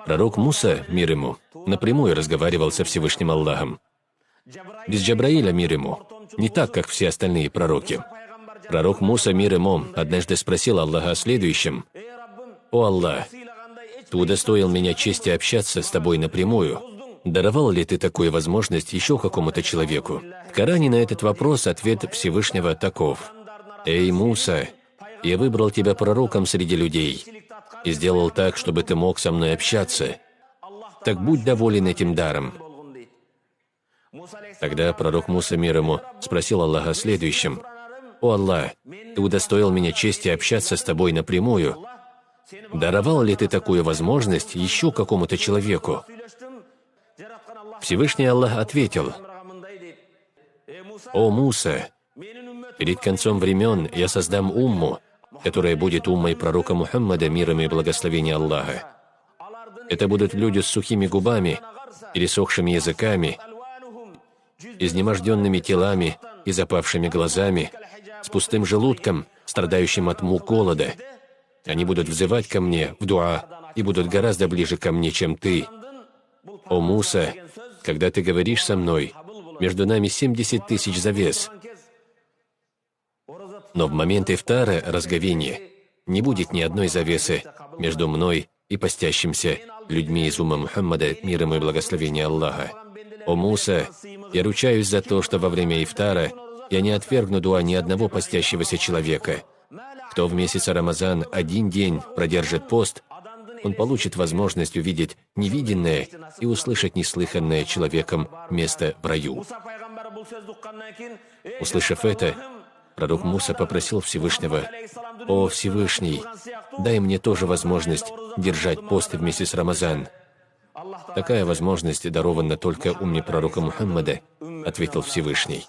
Пророк Муса, мир ему, напрямую разговаривал со Всевышним Аллахом. Без Джабраиля, мир ему, не так, как все остальные пророки. Пророк Муса, мир ему, однажды спросил Аллаха о следующем: «О Аллах, Ты удостоил меня чести общаться с Тобой напрямую. Даровал ли Ты такую возможность еще какому-то человеку?» В Коране на этот вопрос ответ Всевышнего таков: «Эй, Муса, я выбрал тебя пророком среди людей и сделал так, чтобы ты мог со мной общаться. Так будь доволен этим даром». Тогда пророк Муса, мир ему, спросил Аллаха о следующем: «О Аллах, Ты удостоил меня чести общаться с Тобой напрямую. Даровал ли Ты такую возможность еще какому-то человеку?» Всевышний Аллах ответил: «О Муса, перед концом времен я создам умму, которая будет уммой пророка Мухаммада, миром и благословения Аллаха. Это будут люди с сухими губами, пересохшими языками, изнеможденными телами и запавшими глазами, с пустым желудком, страдающим от мук голода. Они будут взывать ко мне в дуа и будут гораздо ближе ко мне, чем ты. О Муса, когда ты говоришь со мной, между нами 70 тысяч завес. Но в момент ифтара, разговения, не будет ни одной завесы между мной и постящимся людьми из умма Мухаммада, миром и благословения Аллаха. О Муса, я ручаюсь за то, что во время ифтара я не отвергну дуа ни одного постящегося человека. Кто в месяц Рамазан один день продержит пост, он получит возможность увидеть невиденное и услышать неслыханное человеком место в раю». Услышав это, пророк Муса попросил Всевышнего: «О Всевышний, дай мне тоже возможность держать пост в месяц Рамазан». «Такая возможность дарована только умме пророка Мухаммада», — ответил Всевышний.